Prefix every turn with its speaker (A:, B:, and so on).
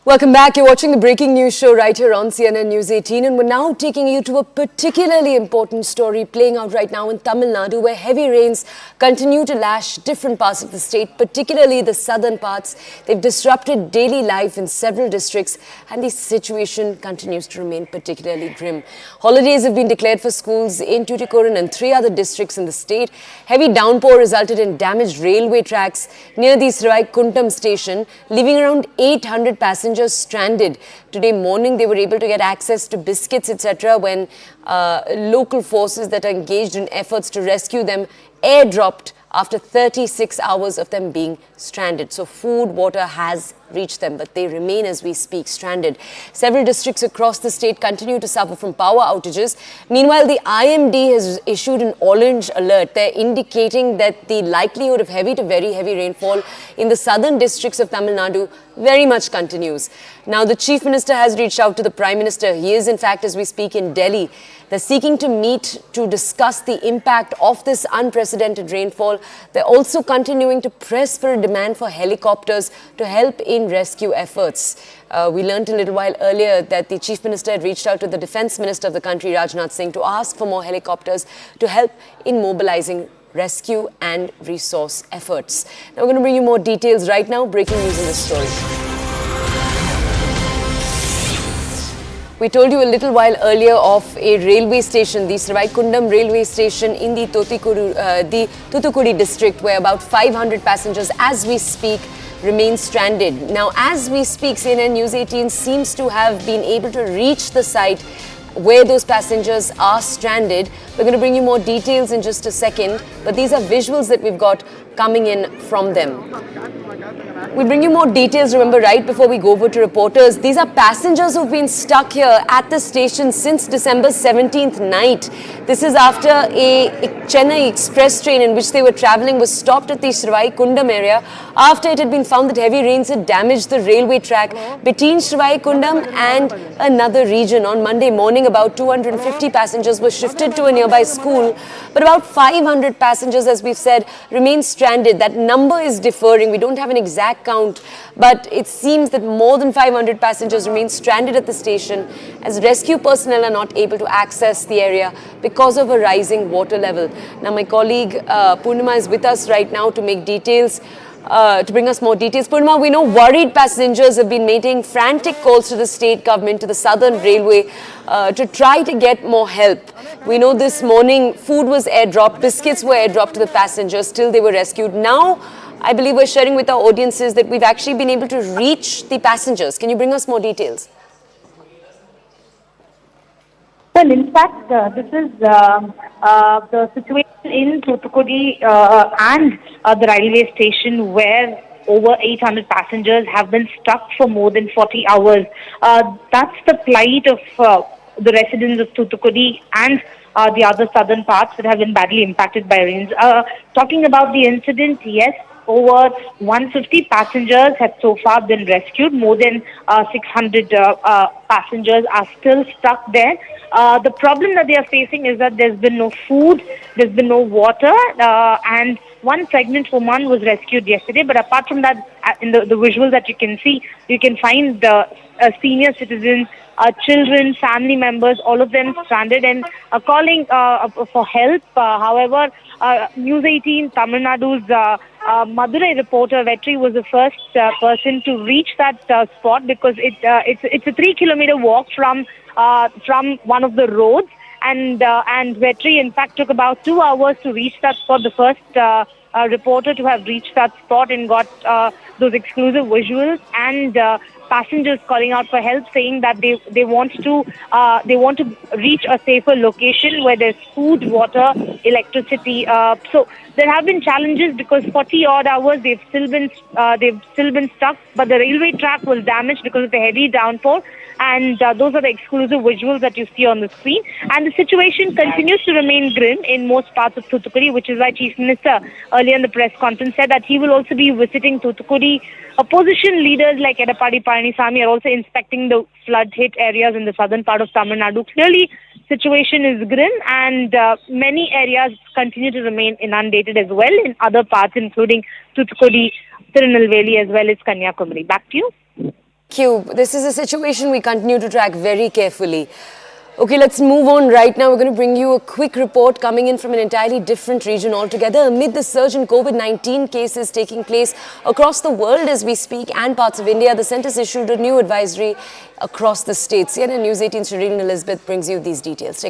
A: Welcome back. You're watching the breaking news show right here on CNN News 18, and we're now taking you to a particularly important story playing out right now in Tamil Nadu, where heavy rains continue to lash different parts of the state, particularly the southern parts. They've disrupted daily life in several districts, and the situation continues to remain particularly grim. Holidays have been declared for schools in Tuticorin and 3 other districts in the state. Heavy downpour resulted in damaged railway tracks near the Srivaikuntam station, leaving around 800 passengers stranded. Today morning, they were able to get access to biscuits, etc., when local forces that are engaged in efforts to rescue them airdropped after 36 hours of them being stranded. So food, water has reached them, but they remain, as we speak, stranded. Several districts across the state continue to suffer from power outages. Meanwhile, the IMD has issued an orange alert. They're indicating that the likelihood of heavy to very heavy rainfall in the southern districts of Tamil Nadu very much continues. Now, the Chief Minister has reached out to the Prime Minister. He is, in fact, as we speak, in Delhi. They're seeking to meet to discuss the impact of this unprecedented rainfall. They're also continuing to press for a demand for helicopters to help in rescue efforts. We learned a little while earlier that the Chief Minister had reached out to the Defence Minister of the country, Rajnath Singh, to ask for more helicopters to help in mobilizing rescue and resource efforts. Now, we're going to bring you more details right now. Breaking news in this story. We told you a little while earlier of a railway station, the Srivaikuntam railway station in the Tuticorin district, where about 500 passengers, as we speak, remain stranded. Now, as we speak, CNN News 18 seems to have been able to reach the site where those passengers are stranded. We're going to bring you more details in just a second, but these are visuals that we've got coming in from them. We'll bring you more details, remember, right before we go over to reporters. These are passengers who've been stuck here at the station since December 17th night. This is after a Chennai express train in which they were travelling was stopped at the Srivaikuntam area after it had been found that heavy rains had damaged the railway track between Srivaikuntam and another region. On Monday morning, about 250 passengers were shifted to a nearby school, but about 500 passengers, as we've said, remain stranded. That number is differing. We don't have an exact count, but it seems that more than 500 passengers remain stranded at the station as rescue personnel are not able to access the area because of a rising water level. Now, my colleague Purnima is with us right now to make details. To bring us more details. Purnima, we know worried passengers have been making frantic calls to the state government, to the Southern Railway, to try to get more help. We know this morning food was airdropped, biscuits were airdropped to the passengers, still they were rescued. Now, I believe we're sharing with our audiences that we've actually been able to reach the passengers. Can you bring us more details?
B: Well, in fact, this is the situation in Tuticorin and the railway station where over 800 passengers have been stuck for more than 40 hours. That's the plight of the residents of Tuticorin and the other southern parts that have been badly impacted by rains. Talking about the incident, yes, over 150 passengers have so far been rescued. More than 600 passengers are still stuck there. The problem that they are facing is that there's been no food, there's been no water, and one pregnant woman was rescued yesterday. But apart from that, in the visuals that you can see, you can find senior citizens, children, family members, all of them stranded and calling for help. However, News 18, Tamil Nadu's Madurai reporter Vetri was the first person to reach that spot because it's a 3-kilometer walk from one of the roads, and Vetri in fact took about 2 hours to reach that spot. The first reporter to have reached that spot and got those exclusive visuals, and passengers calling out for help, saying that they want to reach a safer location where there's food, water, electricity. So there have been challenges because 40 odd hours they've still been stuck. But the railway track was damaged because of the heavy downpour. And those are the exclusive visuals that you see on the screen. And the situation continues to remain grim in most parts of Tuticorin, which is why Chief Minister earlier in the press conference said that he will also be visiting Tuticorin. Opposition leaders like Edappadi Palanisamy are also inspecting the flood-hit areas in the southern part of Tamil Nadu. Clearly, situation is grim, and many areas continue to remain inundated as well in other parts, including Tuticorin, Tirunelveli, as well as Kanyakumari. Back to you.
A: Thank you. This is a situation we continue to track very carefully. Okay, let's move on right now. We're going to bring you a quick report coming in from an entirely different region altogether. Amid the surge in COVID-19 cases taking place across the world as we speak and parts of India, the centre's issued a new advisory across the states. CNN News 18's Shireen Elizabeth brings you these details.